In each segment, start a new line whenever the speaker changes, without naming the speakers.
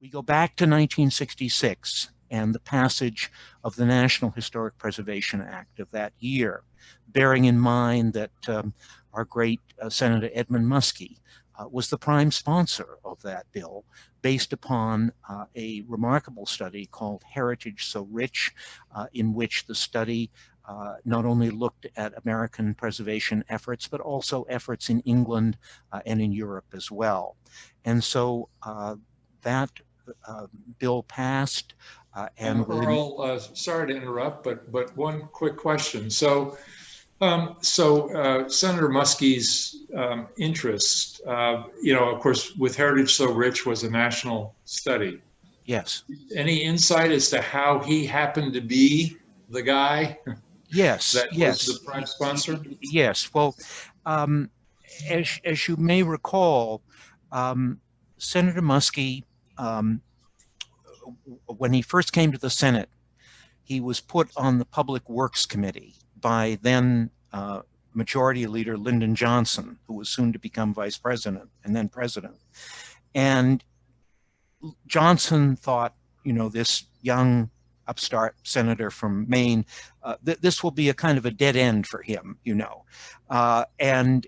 We go back to 1966 and the passage of the National Historic Preservation Act of that year, bearing in mind that our great Senator Edmund Muskie was the prime sponsor of that bill, based upon a remarkable study called Heritage So Rich, in which the study not only looked at American preservation efforts, but also efforts in England and in Europe as well. And so that bill passed.
And Earl, sorry to interrupt, but one quick question. So Senator Muskie's interest, of course, with Heritage So Rich was a national study.
Yes.
Any insight as to how he happened to be the guy
Yes,
that
yes,
was the prime sponsor?
yes. Well, as you may recall, Senator Muskie, when he first came to the Senate, he was put on the Public Works Committee by then Majority Leader Lyndon Johnson, who was soon to become vice president and then president. And Johnson thought, this young upstart senator from Maine, this will be a kind of a dead end for him, and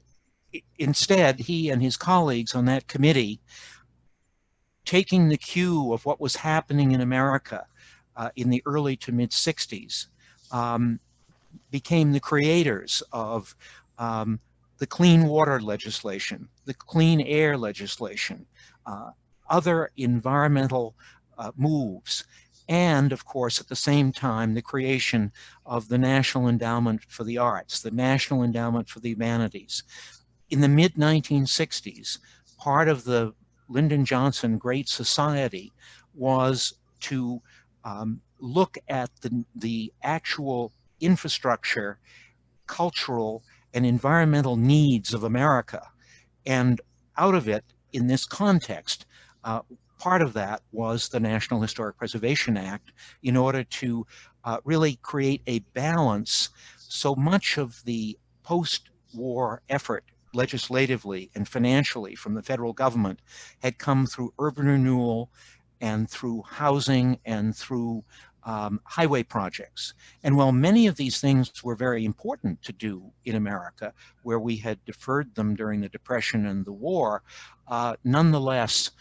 instead, he and his colleagues on that committee, taking the cue of what was happening in America in the early to mid 60s, became the creators of the clean water legislation, the clean air legislation, other environmental moves, and of course, at the same time, the creation of the National Endowment for the Arts, the National Endowment for the Humanities. In the mid 1960s, part of the Lyndon Johnson Great Society was to look at the actual infrastructure, cultural, and environmental needs of America. And out of it, in this context, part of that was the National Historic Preservation Act, in order to really create a balance. So much of the post-war effort legislatively and financially from the federal government had come through urban renewal and through housing and through highway projects. And while many of these things were very important to do in America, where we had deferred them during the Depression and the war, nonetheless,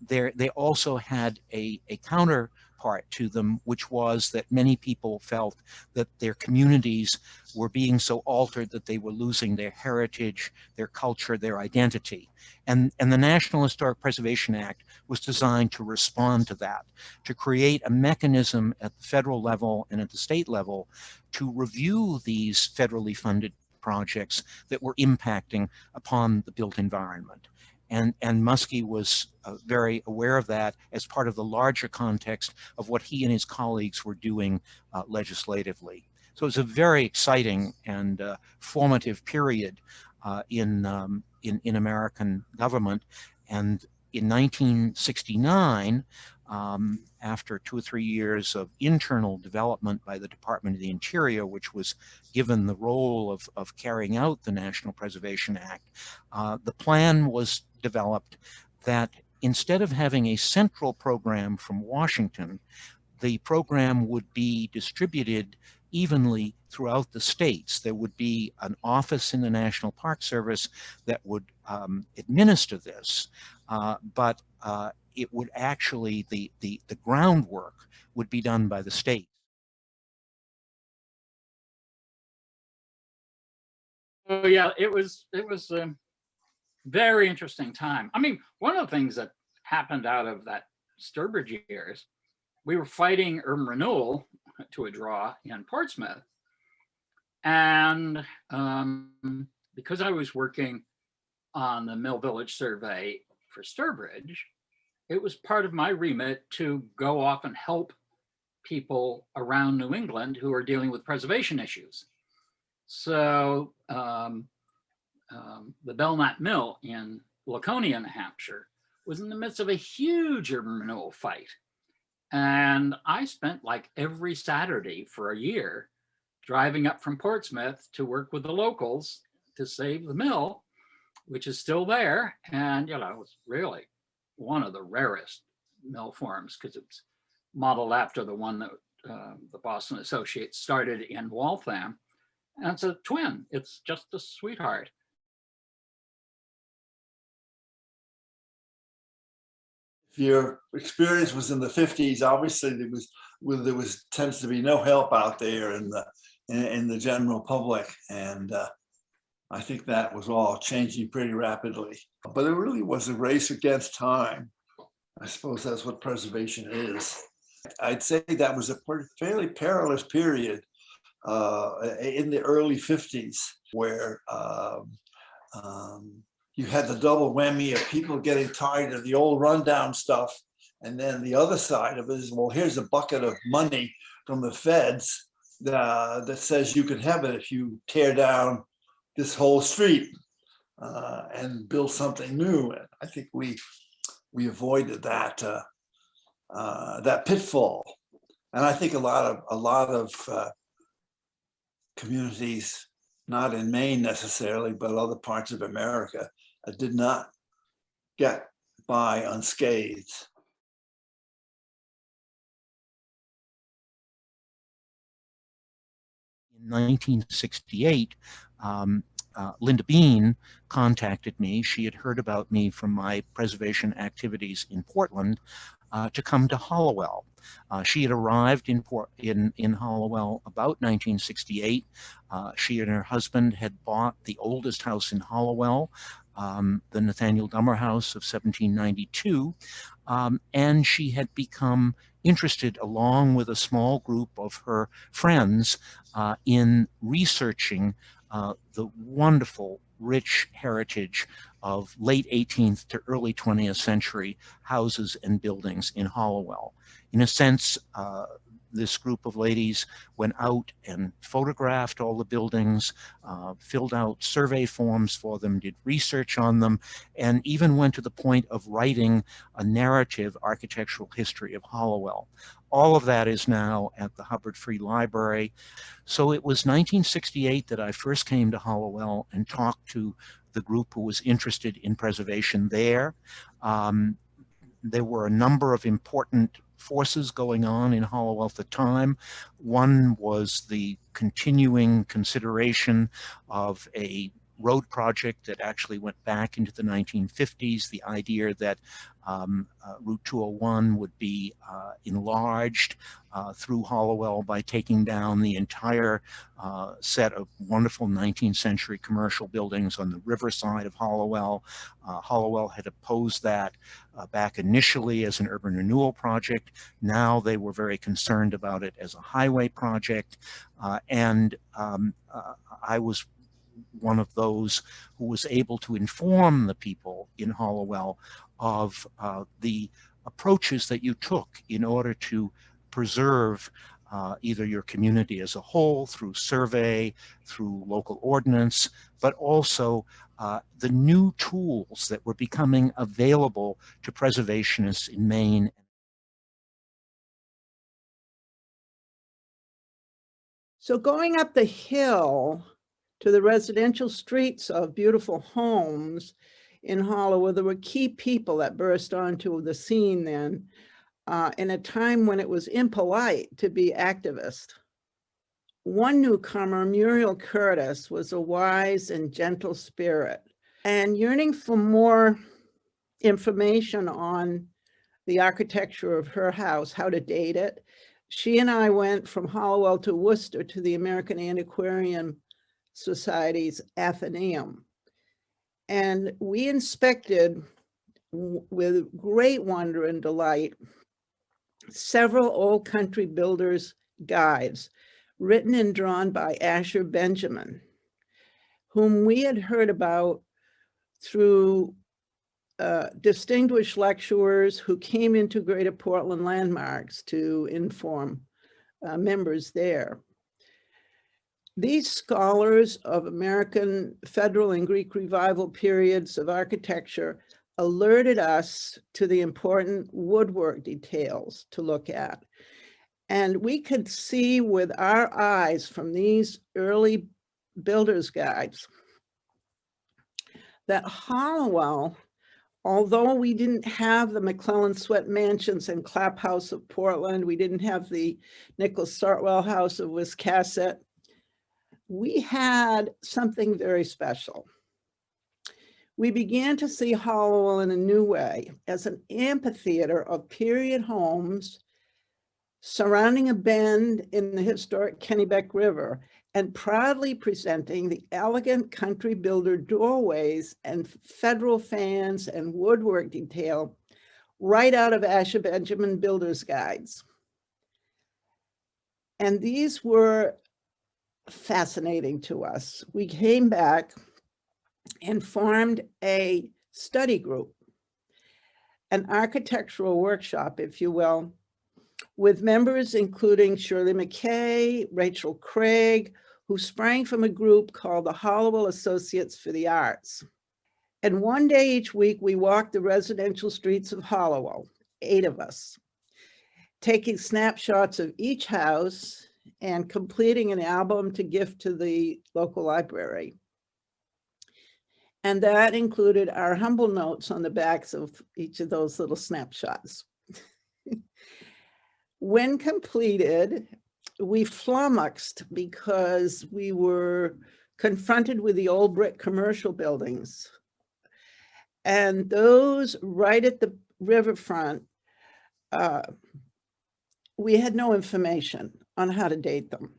they also had a counterpart to them, which was that many people felt that their communities were being so altered that they were losing their heritage, their culture, their identity. And the National Historic Preservation Act was designed to respond to that, to create a mechanism at the federal level and at the state level to review these federally funded projects that were impacting upon the built environment. And Muskie was very aware of that as part of the larger context of what he and his colleagues were doing legislatively. So it was a very exciting and formative period in American government. And in 1969, after 2 or 3 years of internal development by the Department of the Interior, which was given the role of carrying out the National Preservation Act, the plan was developed that instead of having a central program from Washington, the program would be distributed evenly throughout the states. There would be an office in the National Park Service that would administer this, but it would actually, the groundwork would be done by the state.
Oh yeah, it was a very interesting time. I mean, one of the things that happened out of that Sturbridge years, we were fighting urban renewal to a draw in Portsmouth. And because I was working on the Mill Village survey for Sturbridge, it was part of my remit to go off and help people around New England who are dealing with preservation issues. So the Belknap Mill in Laconia, New Hampshire, was in the midst of a huge urban renewal fight. And I spent like every Saturday for a year driving up from Portsmouth to work with the locals to save the mill, which is still there. And, it's really one of the rarest mill forms because it's modeled after the one that the Boston Associates started in Waltham. And it's a twin. It's just a sweetheart.
If your experience was in the 50s, obviously there was tends to be no help out there in the general public, and I think that was all changing pretty rapidly. But it really was a race against time. I suppose that's what preservation is. I'd say that was a fairly perilous period in the early 50s, where you had the double whammy of people getting tired of the old rundown stuff. And then the other side of it is, well, here's a bucket of money from the feds that says you can have it if you tear down this whole street and build something new. And I think we avoided that that pitfall. And I think a lot of communities, not in Maine necessarily, but other parts of America, did not get by unscathed.
In 1968, Linda Bean contacted me. She had heard about me from my preservation activities in Portland to come to Hallowell. She had arrived in Hallowell about 1968. She and her husband had bought the oldest house in Hallowell, the Nathaniel Dummer house of 1792, and she had become interested, along with a small group of her friends, in researching the wonderful, rich heritage of late 18th to early 20th century houses and buildings in Hallowell. In a sense, this group of ladies went out and photographed all the buildings, filled out survey forms for them, did research on them, and even went to the point of writing a narrative architectural history of Hallowell. All of that is now at the Hubbard Free Library. So it was 1968 that I first came to Hallowell and talked to the group who was interested in preservation there. There were a number of important forces going on in Hallowell at the time. One was the continuing consideration of a road project that actually went back into the 1950s, the idea that Route 201 would be enlarged through Hallowell by taking down the entire set of wonderful 19th century commercial buildings on the riverside of Hallowell. Hallowell had opposed that back initially as an urban renewal project. Now they were very concerned about it as a highway project. And I was one of those who was able to inform the people in Hallowell of the approaches that you took in order to preserve either your community as a whole through survey, through local ordinance, but also the new tools that were becoming available to preservationists in Maine.
So going up the hill to the residential streets of beautiful homes in Hallowell, there were key people that burst onto the scene then in a time when it was impolite to be activist. One newcomer, Muriel Curtis, was a wise and gentle spirit, and yearning for more information on the architecture of her house, how to date it, she and I went from Hallowell to Worcester to the American Antiquarian Society's Athenaeum. And we inspected with great wonder and delight several old country builders' guides written and drawn by Asher Benjamin, whom we had heard about through distinguished lecturers who came into Greater Portland Landmarks to inform members there. These scholars of American Federal and Greek Revival periods of architecture alerted us to the important woodwork details to look at. And we could see with our eyes from these early builders' guides that Hallowell Although we didn't have the McClellan Sweat Mansions and Clapp House of Portland, we didn't have the Nicholas Sartwell House of Wiscasset, we had something very special. We began to see Hollowell in a new way as an amphitheater of period homes surrounding a bend in the historic Kennebec River and proudly presenting the elegant country builder doorways and federal fans and woodwork detail right out of Asher Benjamin Builder's Guides. And these were fascinating to us. We came back and formed a study group, an architectural workshop, if you will, with members including Shirley McKay, Rachel Craig, who sprang from a group called the Hollowell Associates for the Arts. And one day each week, we walked the residential streets of Hollowell, 8 of us, taking snapshots of each house and completing an album to gift to the local library. And that included our humble notes on the backs of each of those little snapshots. When completed, we flummoxed because we were confronted with the old brick commercial buildings. And those right at the riverfront, we had no information on how to date them.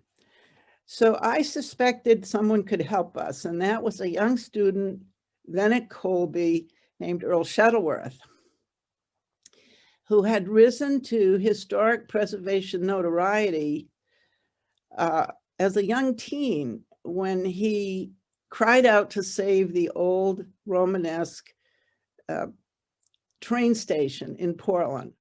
So I suspected someone could help us, and that was a young student then at Colby named Earl Shuttleworth, who had risen to historic preservation notoriety as a young teen when he cried out to save the old Romanesque train station in Portland.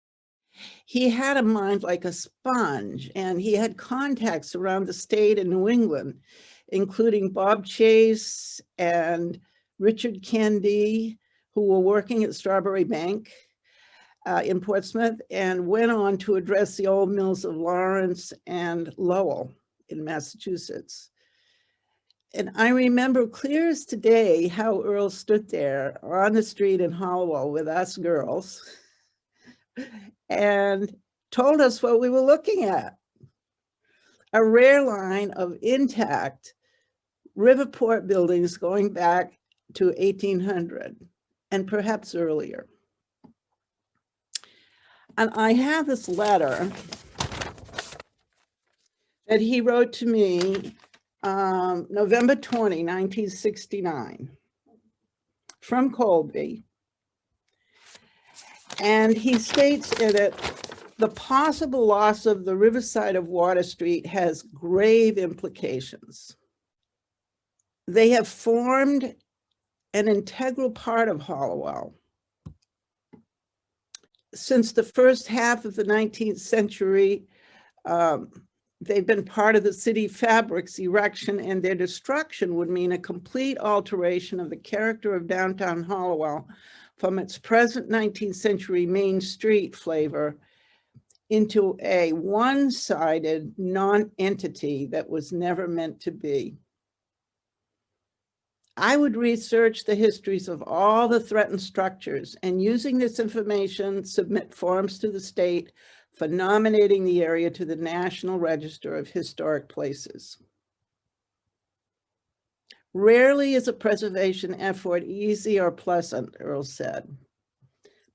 He had a mind like a sponge, and he had contacts around the state and New England, including Bob Chase and Richard Candy, who were working at Strawberry Bank in Portsmouth, and went on to address the old mills of Lawrence and Lowell in Massachusetts. And I remember clear as today how Earl stood there on the street in Hollowell with us girls and told us what we were looking at. A rare line of intact Riverport buildings going back to 1800 and perhaps earlier. And I have this letter that he wrote to me November 20, 1969, from Colby. And he states in it, the possible loss of the riverside of Water Street has grave implications. They have formed an integral part of Hollowell. Since the first half of the 19th century, they've been part of the city fabric's erection, and their destruction would mean a complete alteration of the character of downtown Hollowell from its present 19th century Main Street flavor into a one-sided non-entity that was never meant to be. I would research the histories of all the threatened structures and, using this information, submit forms to the state for nominating the area to the National Register of Historic Places. Rarely is a preservation effort easy or pleasant, Earl said,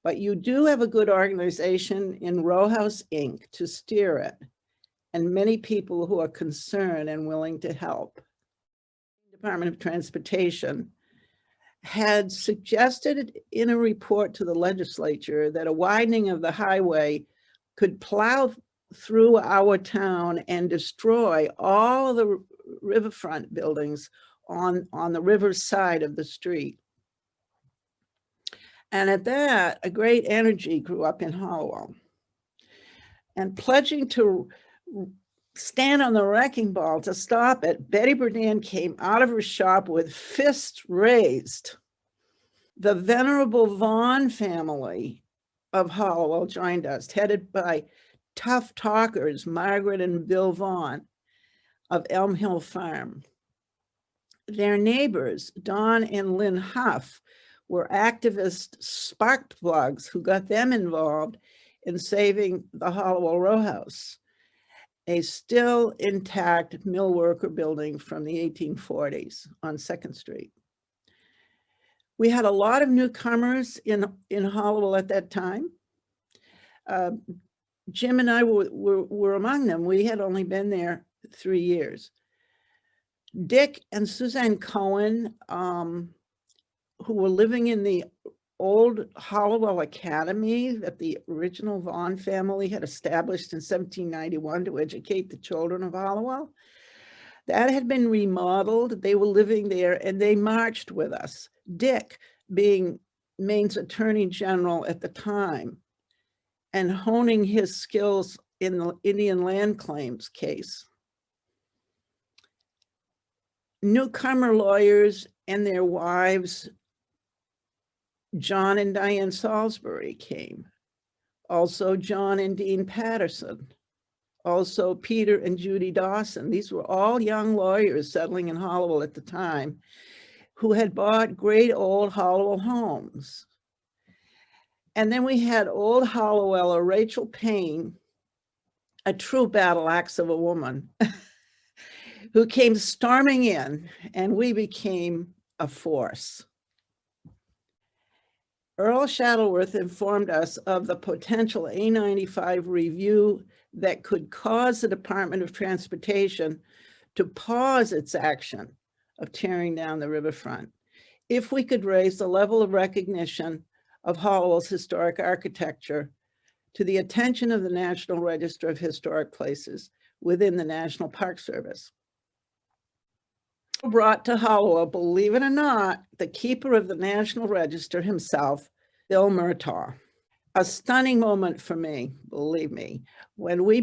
but you do have a good organization in Row House Inc. to steer it, and many people who are concerned and willing to help. Department of Transportation had suggested in a report to the legislature that a widening of the highway could plow through our town and destroy all the riverfront buildings on the river side of the street. And at that, a great energy grew up in Hollowell. And pledging to stand on the wrecking ball to stop it, Betty Berdan came out of her shop with fists raised. The venerable Vaughn family of Hollowell joined us, headed by tough talkers, Margaret and Bill Vaughn of Elm Hill Farm. Their neighbors, Don and Lynn Huff, were activist spark plugs who got them involved in saving the Hollowell Row House, a still intact mill worker building from the 1840s on 2nd Street. We had a lot of newcomers in Hollowell at that time. Jim and I were among them. We had only been there 3 years. Dick and Suzanne Cohen, who were living in the old Hollowell Academy that the original Vaughn family had established in 1791 to educate the children of Hollowell. That had been remodeled. They were living there and they marched with us. Dick, being Maine's Attorney General at the time and honing his skills in the Indian land claims case. Newcomer lawyers and their wives, John and Diane Salisbury, came. Also John and Dean Patterson. Also Peter and Judy Dawson. These were all young lawyers settling in Hollowell at the time who had bought great old Hollowell homes. And then we had old Holloweller Rachel Payne, a true battle axe of a woman, who came storming in, and we became a force. Earl Shuttleworth informed us of the potential A95 review that could cause the Department of Transportation to pause its action of tearing down the riverfront if we could raise the level of recognition of Hollowell's historic architecture to the attention of the National Register of Historic Places within the National Park Service. Brought to Hollowell, believe it or not, the keeper of the National Register himself, Bill Murtaugh. A stunning moment for me, believe me, when he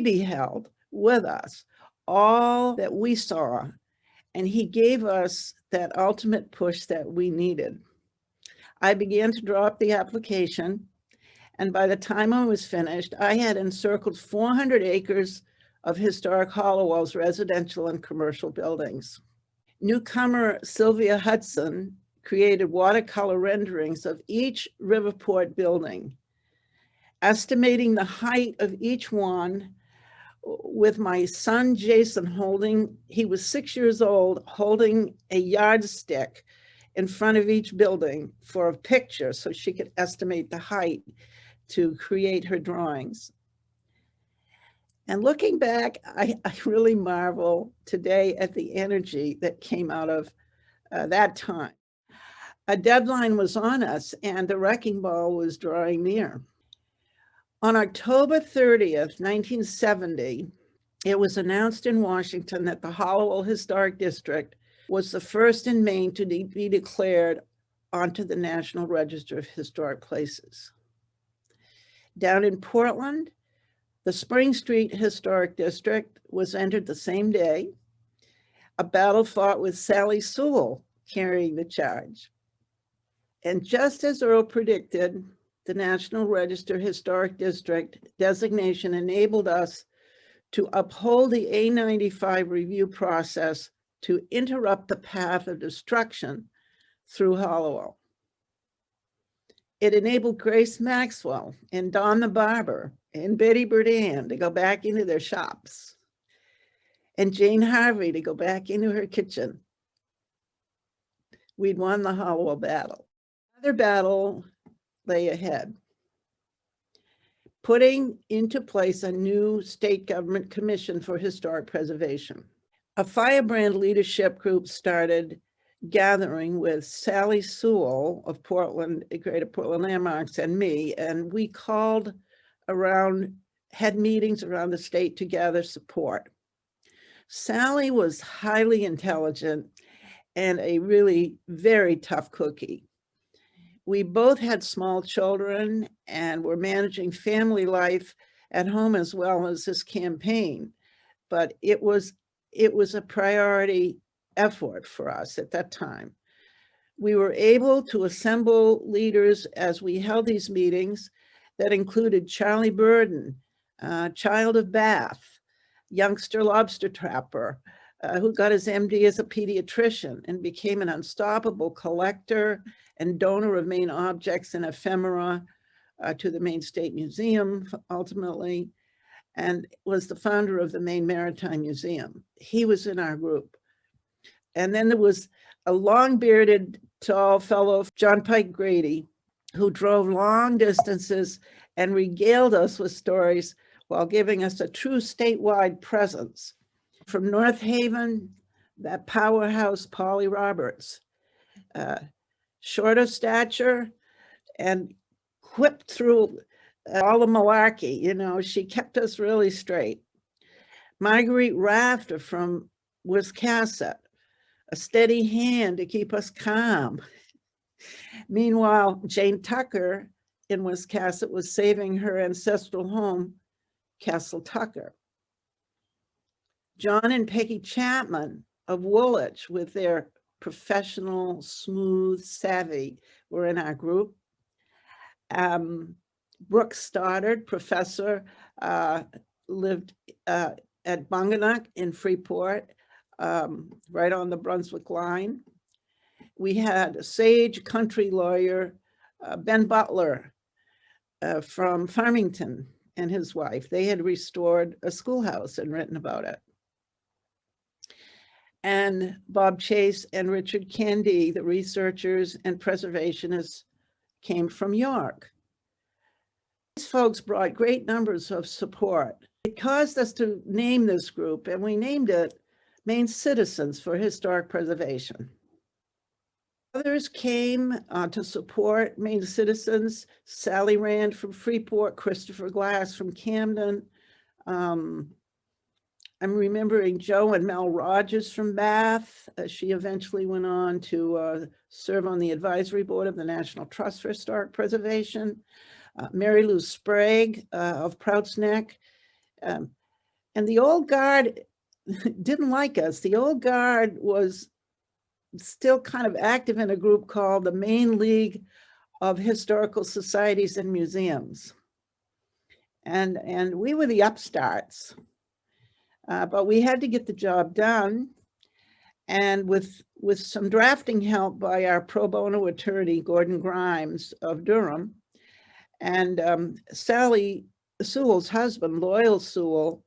beheld with us all that we saw, and he gave us that ultimate push that we needed. I began to draw up the application, and by the time I was finished, I had encircled 400 acres of historic Hollowell's residential and commercial buildings. Newcomer Sylvia Hudson created watercolor renderings of each Riverport building, estimating the height of each one with my son Jason he was 6 years old, holding a yardstick in front of each building for a picture so she could estimate the height to create her drawings. And looking back, I really marvel today at the energy that came out of that time. A deadline was on us and the wrecking ball was drawing near. On October 30th, 1970, it was announced in Washington that the Hollowell Historic District was the first in Maine to be declared onto the National Register of Historic Places. Down in Portland, the Spring Street Historic District was entered the same day, a battle fought with Sally Sewell carrying the charge. And just as Earl predicted, the National Register Historic District designation enabled us to uphold the A95 review process to interrupt the path of destruction through Hollowell. It enabled Grace Maxwell and Don the Barber and Betty Burdan to go back into their shops, and Jane Harvey to go back into her kitchen. We'd won the Hollowell battle. Another battle lay ahead. Putting into place a new state government commission for historic preservation. A firebrand leadership group started gathering with Sally Sewell of Portland, Greater Portland Landmarks, and me, and we had meetings around the state to gather support. Sally was highly intelligent and a really very tough cookie. We both had small children and were managing family life at home as well as this campaign, but it was a priority effort for us at that time. We were able to assemble leaders as we held these meetings that included Charlie Burden, Child of Bath, youngster lobster trapper, who got his MD as a pediatrician and became an unstoppable collector and donor of Maine objects and ephemera to the Maine State Museum, ultimately, and was the founder of the Maine Maritime Museum. He was in our group. And then there was a long-bearded, tall fellow, John Pike Grady, who drove long distances and regaled us with stories while giving us a true statewide presence. From North Haven, that powerhouse, Polly Roberts, short of stature and whipped through all the malarkey, you know, she kept us really straight. Marguerite Rafter from Wiscasset, a steady hand to keep us calm. Meanwhile, Jane Tucker in Wiscasset was saving her ancestral home, Castle Tucker. John and Peggy Chapman of Woolwich, with their professional, smooth savvy, were in our group. Brooke Stoddard, professor, lived at Bunganuck in Freeport, right on the Brunswick line. We had a sage country lawyer, Ben Butler, from Farmington, and his wife. They had restored a schoolhouse and written about it. And Bob Chase and Richard Candy, the researchers and preservationists, came from York. These folks brought great numbers of support. It caused us to name this group, and we named it Maine Citizens for Historic Preservation. Others came to support Maine Citizens: Sally Rand from Freeport, Christopher Glass from Camden. I'm remembering Joe and Mel Rogers from Bath. She eventually went on to serve on the advisory board of the National Trust for Historic Preservation. Mary Lou Sprague of Prouts Neck. And the old guard didn't like us. The old guard was still kind of active in a group called the Maine League of Historical Societies and Museums. And we were the upstarts. But we had to get the job done. And with some drafting help by our pro bono attorney, Gordon Grimes of Durham, and Sally Sewell's husband, Loyal Sewell,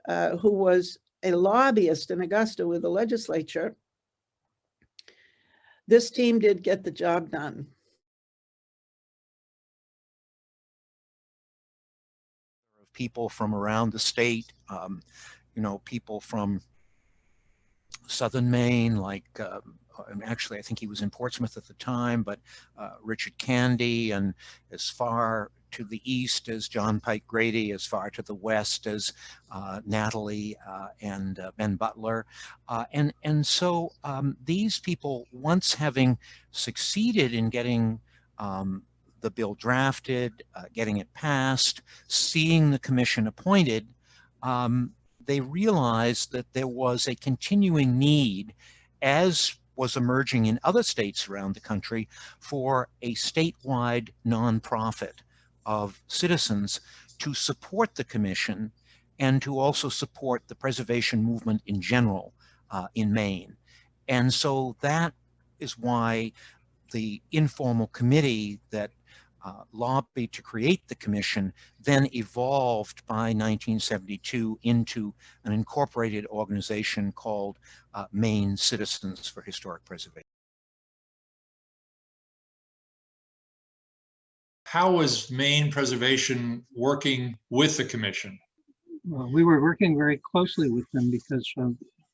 who was a lobbyist in Augusta with the legislature, this team did get the job done.
People from around the state, you know, people from southern Maine, like actually I think he was in Portsmouth at the time, but Richard Candy, and as far to the east as John Pike Grady, as far to the west as Natalie and Ben Butler. And so these people, once having succeeded in getting the bill drafted, getting it passed, seeing the commission appointed, they realized that there was a continuing need, as was emerging in other states around the country, for a statewide nonprofit of citizens to support the commission and to also support the preservation movement in general in Maine. And so that is why the informal committee that lobbied to create the commission then evolved by 1972 into an incorporated organization called Maine Citizens for Historic Preservation.
How was Maine Preservation working with the commission?
Well, we were working very closely with them because,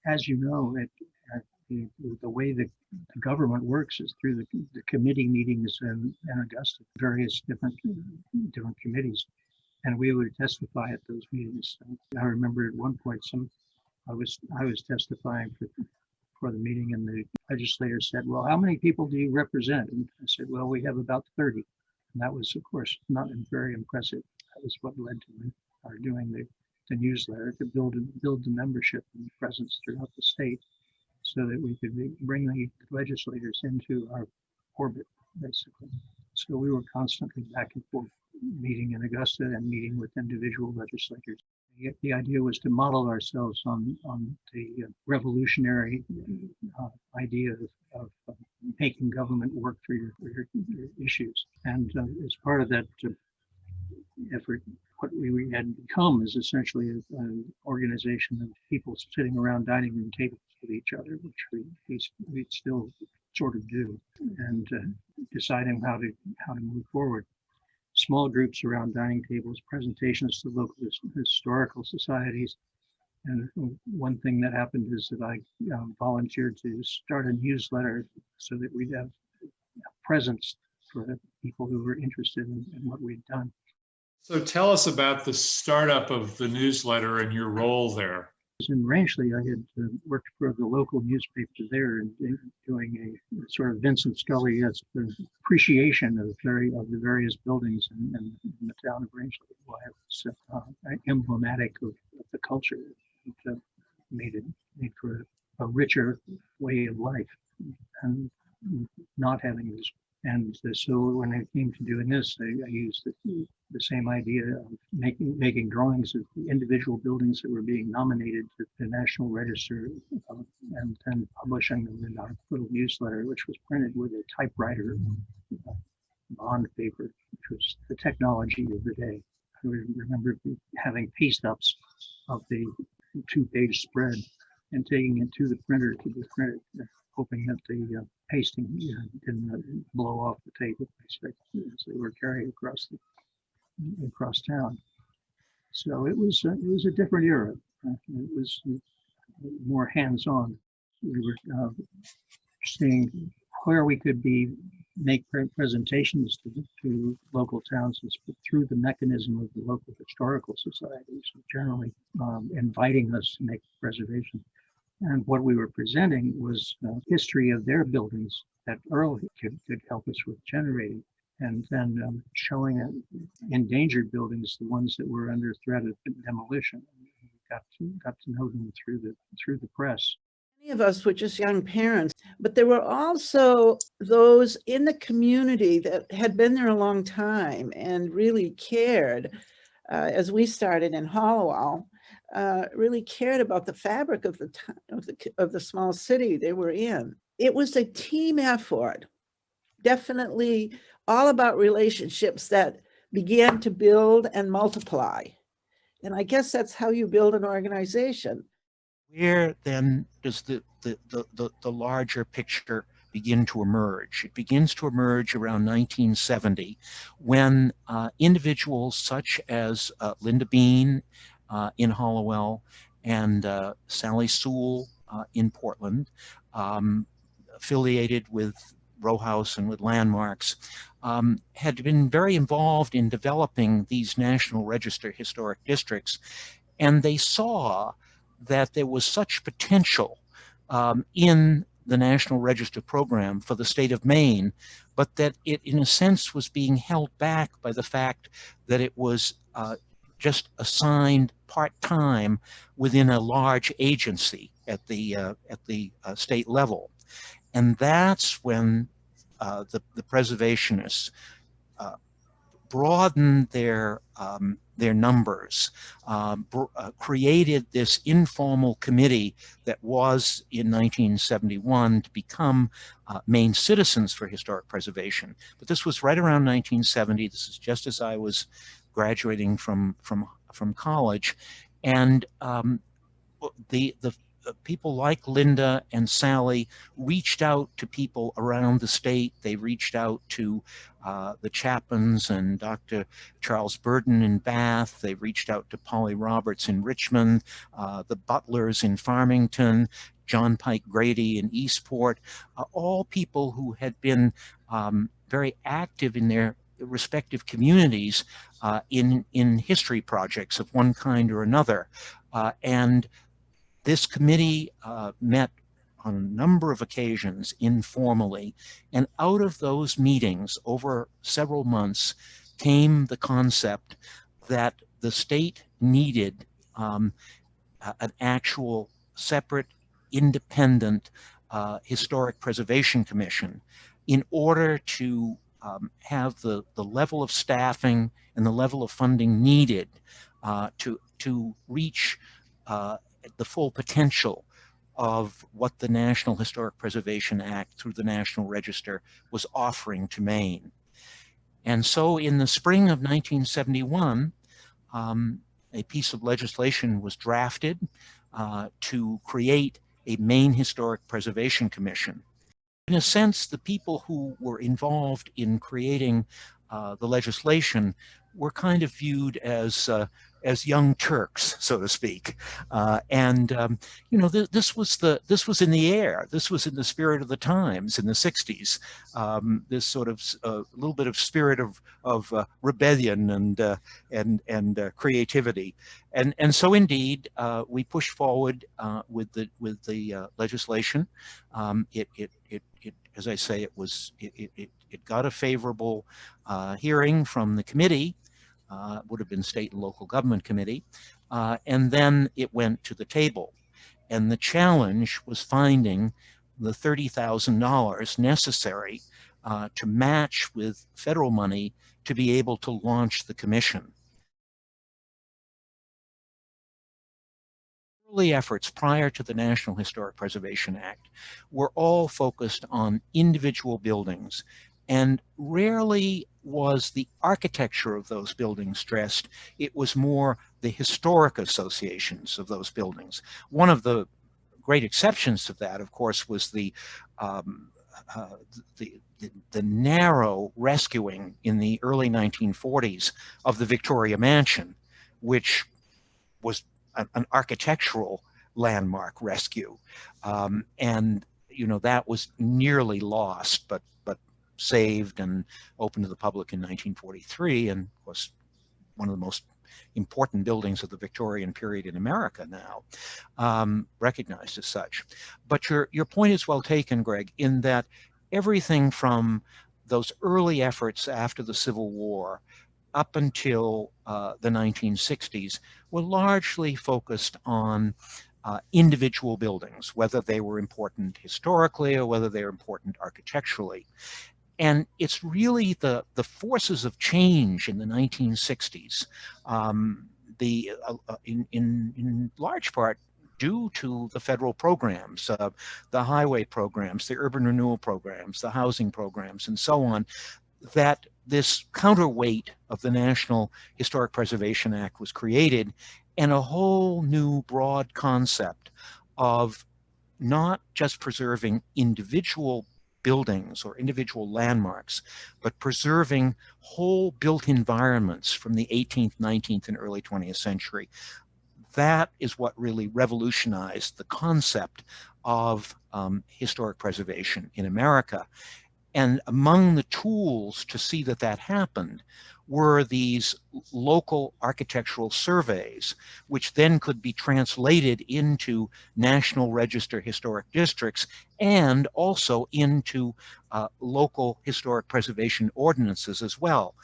as you know, the way the government works is through the committee meetings in Augusta, various different committees, and we would testify at those meetings. I remember at one point I was testifying for the meeting, and the legislator said, "Well, how many people do you represent?" And I said, "Well, we have about 30." And that was, of course, not very impressive. That was what led to our doing the newsletter, to build the membership and presence throughout the state, so that we could bring the legislators into our orbit, basically. So we were constantly back and forth, meeting in Augusta and meeting with individual legislators. The idea was to model ourselves on the revolutionary idea of making government work for your issues. And as part of that effort, what we had become is essentially an organization of people sitting around dining room tables with each other, which we still sort of do, and deciding how to move forward. Small groups around dining tables, presentations to local historical societies. And one thing that happened is that I volunteered to start a newsletter so that we'd have a presence for the people who were interested in what we'd done.
So tell us about the startup of the newsletter and your role there.
In Rangeley, I had worked for the local newspaper there and doing a sort of Vincent Scully appreciation of the various buildings in the town of Rangeley. Why it was emblematic of the culture. It made for a richer way of life and not having this. And so when I came to doing this, I used the same idea of making drawings of the individual buildings that were being nominated to the National Register, and then publishing them in our little newsletter, which was printed with a typewriter bond paper, which was the technology of the day. I remember having paste ups of the 2-page spread and taking it to the printer to be printed, hoping that the pasting didn't blow off the tape as they were carried across town. So it was a different era. It was more hands-on. We were seeing where we could make presentations to local towns through the mechanism of the local historical societies, generally inviting us to make preservation. And what we were presenting was history of their buildings that Earl could help us with generating, and then showing endangered buildings, the ones that were under threat of demolition. We got to know them through the press.
Many of us were just young parents, but there were also those in the community that had been there a long time and really cared, as we started in Hollowell. Really cared about the fabric of the small city they were in. It was a team effort, definitely all about relationships that began to build and multiply. And I guess that's how you build an organization.
Where then does the larger picture begin to emerge? It begins to emerge around 1970 when individuals such as Linda Bean in Hollowell and Sally Sewell in Portland, affiliated with Row House and with Landmarks, had been very involved in developing these National Register historic districts, and they saw that there was such potential in the National Register program for the state of Maine, but that it, in a sense, was being held back by the fact that it was just assigned part-time within a large agency at the state level. And that's when the preservationists broadened their numbers, created this informal committee that was in 1971 to become Maine Citizens for Historic Preservation. But this was right around 1970. This is just as I was graduating from college, and the people like Linda and Sally reached out to people around the state. They reached out to the Chapmans and Dr. Charles Burden in Bath. They reached out to Polly Roberts in Richmond, the Butlers in Farmington, John Pike Grady in Eastport, all people who had been very active in their respective communities in history projects of one kind or another. And this committee met on a number of occasions informally, and out of those meetings over several months came the concept that the state needed an actual separate, independent historic preservation commission in order to have the level of staffing and the level of funding needed to reach the full potential of what the National Historic Preservation Act through the National Register was offering to Maine. And so in the spring of 1971, a piece of legislation was drafted to create a Maine Historic Preservation Commission. In a sense, the people who were involved in creating the legislation were kind of viewed as young Turks, so to speak, you know, this was in the air. This was in the spirit of the times in the '60s. This sort of a little bit of spirit of rebellion and creativity, and so indeed we pushed forward with the legislation. It as I say, it got a favorable hearing from the committee. Would have been state and local government committee, and then it went to the table. And the challenge was finding the $30,000 necessary to match with federal money to be able to launch the commission. Early efforts prior to the National Historic Preservation Act were all focused on individual buildings, and rarely was the architecture of those buildings stressed. It was more the historic associations of those buildings. One of the great exceptions to that, of course, was the narrow rescuing in the early 1940s of the Victoria Mansion, which was an architectural landmark rescue. And, you know, that was nearly lost, but saved and opened to the public in 1943, and was one of the most important buildings of the Victorian period in America now, recognized as such. But your point is well taken, Greg, in that everything from those early efforts after the Civil War up until the 1960s were largely focused on individual buildings, whether they were important historically or whether they were important architecturally. And it's really the forces of change in the 1960s, in large part due to the federal programs, the highway programs, the urban renewal programs, the housing programs, and so on, that this counterweight of the National Historic Preservation Act was created, and a whole new broad concept of not just preserving individual buildings or individual landmarks, but preserving whole built environments from the 18th, 19th, and early 20th century. That is what really revolutionized the concept of historic preservation in America. And among the tools to see that that happened were these local architectural surveys, which then could be translated into National Register historic districts and also into local historic preservation ordinances as well.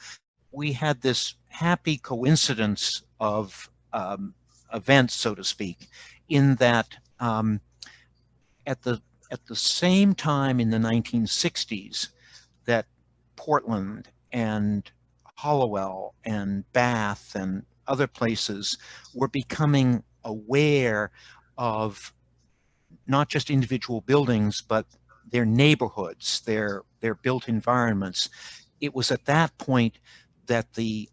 We had this happy coincidence of events, so to speak, in that at the same time in the 1960s that Portland and Hollowell and Bath and other places were becoming aware of not just individual buildings, but their neighborhoods, their built environments. It was at that point that the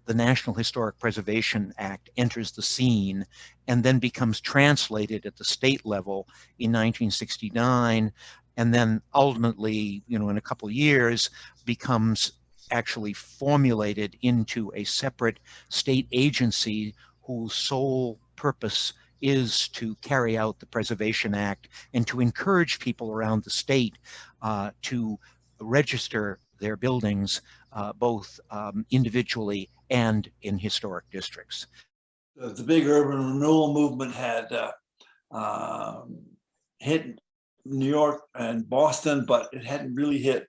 National Historic Preservation Act enters the scene and then becomes translated at the state level in 1969, and then ultimately, you know, in a couple of years, becomes actually formulated into a separate state agency whose sole purpose is to carry out the Preservation Act and to encourage people around the state to register their buildings both individually and in historic districts.
The big urban renewal movement had hit New York and Boston, but it hadn't really hit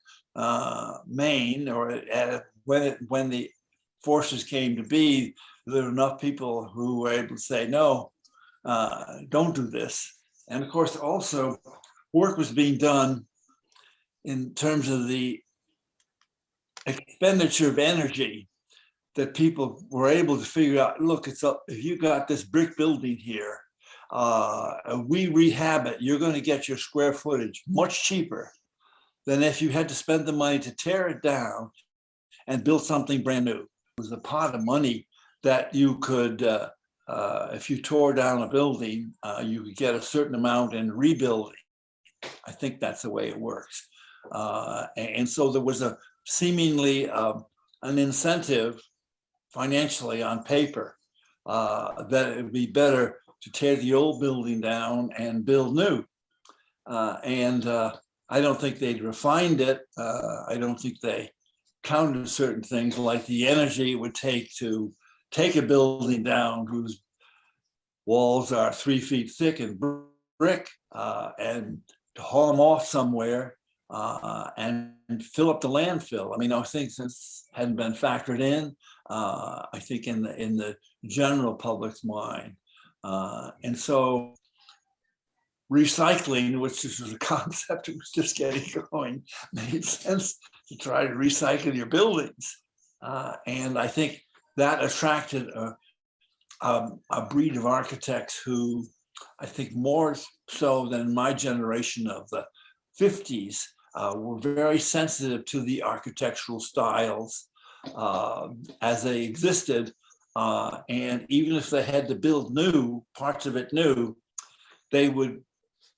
Maine, or when the forces came to be, there were enough people who were able to say, no, don't do this. And of course, also work was being done in terms of the expenditure of energy that people were able to figure out, look, it's up, if you got this brick building here, we rehab it, you're going to get your square footage much cheaper than if you had to spend the money to tear it down and build something brand new. It was a pot of money that you could, if you tore down a building, you could get a certain amount in rebuilding. I think that's the way it works. And so there was a seemingly an incentive financially on paper that it would be better to tear the old building down and build new. I don't think they'd refined it. I don't think they counted certain things like the energy it would take to take a building down whose walls are 3 feet thick and brick and to haul them off somewhere and fill up the landfill. I mean, those things hadn't been factored in, I think, in the general public's mind. And so recycling, which was a concept that was just getting going, made sense to try to recycle your buildings. And I think that attracted a breed of architects who, I think more so than my generation of the 50s, were very sensitive to the architectural styles as they existed. And even if they had to build new, parts of it new, they would,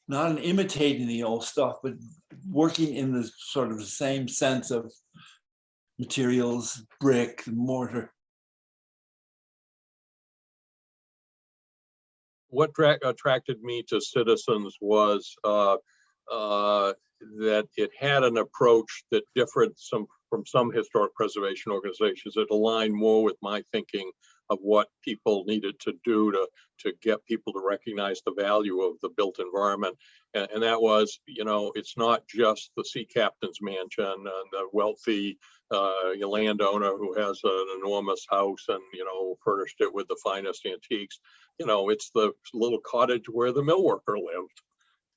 not in imitating the old stuff, but working in the sort of the same sense of materials, brick, mortar.
What attracted me to Citizens was that it had an approach that differed from some historic preservation organizations. It aligned more with my thinking of what people needed to do to get people to recognize the value of the built environment. And that was, you know, it's not just the sea captain's mansion and the wealthy landowner who has an enormous house and, you know, furnished it with the finest antiques. You know, it's the little cottage where the mill worker lived.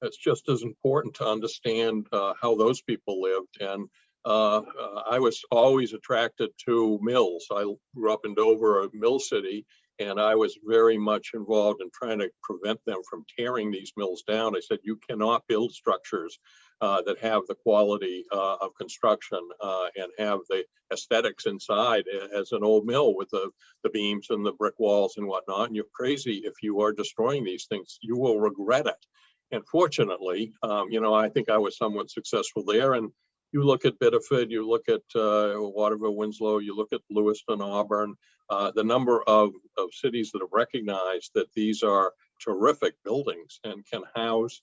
It's just as important to understand how those people lived. And I was always attracted to mills. I grew up in Dover, a mill city, and I was very much involved in trying to prevent them from tearing these mills down. I said, you cannot build structures that have the quality of construction and have the aesthetics inside as an old mill with the beams and the brick walls and whatnot. And you're crazy if you are destroying these things. You will regret it. And fortunately, you know, I think I was somewhat successful there. And you look at Biddeford, you look at Waterville, Winslow, you look at Lewiston, Auburn, the number of cities that have recognized that these are terrific buildings and can house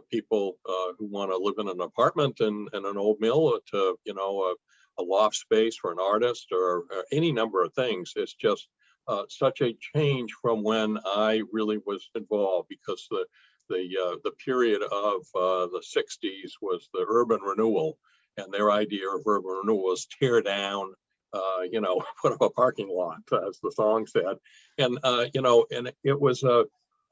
people who want to live in an apartment and an old mill to, you know, a loft space for an artist or any number of things. It's just such a change from when I really was involved, because the period of the 60s was the urban renewal, and their idea of urban renewal was tear down, you know, put up a parking lot, as the song said. And, you know, and it was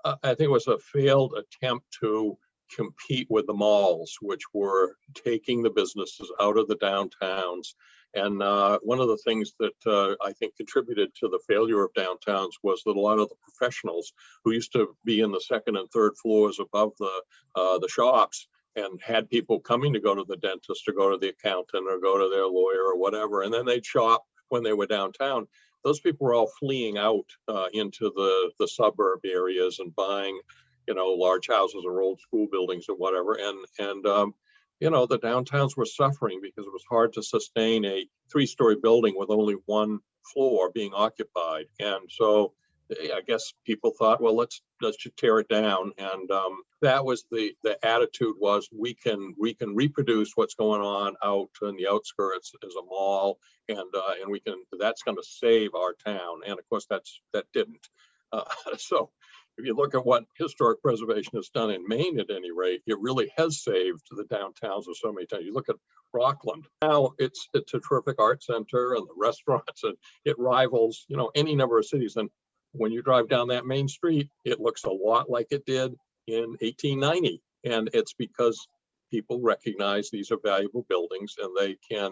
I think it was a failed attempt to compete with the malls, which were taking the businesses out of the downtowns. And one of the things that I think contributed to the failure of downtowns was that a lot of the professionals who used to be in the second and third floors above the shops and had people coming to go to the dentist or go to the accountant or go to their lawyer or whatever, and then they'd shop when they were downtown. Those people were all fleeing out into the suburb areas and buying, you know, large houses or old school buildings or whatever. And you know, the downtowns were suffering because it was hard to sustain a 3-story building with only one floor being occupied. And so I guess people thought, well, let's just tear it down. And that was the attitude was we can reproduce what's going on out in the outskirts as a mall, and we can, that's going to save our town. And of course that didn't. So if you look at what historic preservation has done in Maine, at any rate, it really has saved the downtowns of so many towns. You look at Rockland. Now it's a terrific art center and the restaurants, and it rivals, you know, any number of cities. And when you drive down that main street, it looks a lot like it did in 1890. And it's because people recognize these are valuable buildings and they can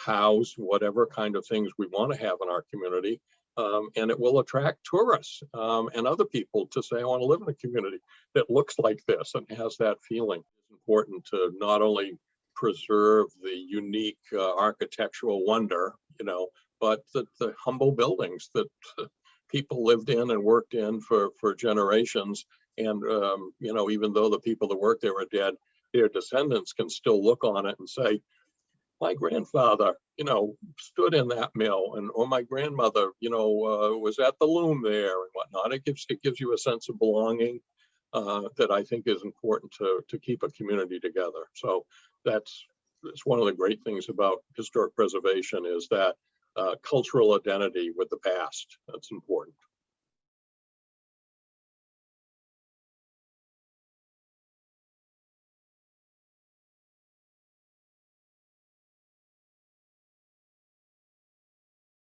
house whatever kind of things we want to have in our community. And it will attract tourists and other people to say, I want to live in a community that looks like this and has that feeling. It's important to not only preserve the unique architectural wonder, but the humble buildings that people lived in and worked in for generations. And, even though the people that worked there were dead, their descendants can still look on it and say, my grandfather, stood in that mill, or my grandmother, was at the loom there and whatnot. It gives you a sense of belonging that I think is important to keep a community together. So that's one of the great things about historic preservation is that cultural identity with the past. That's important.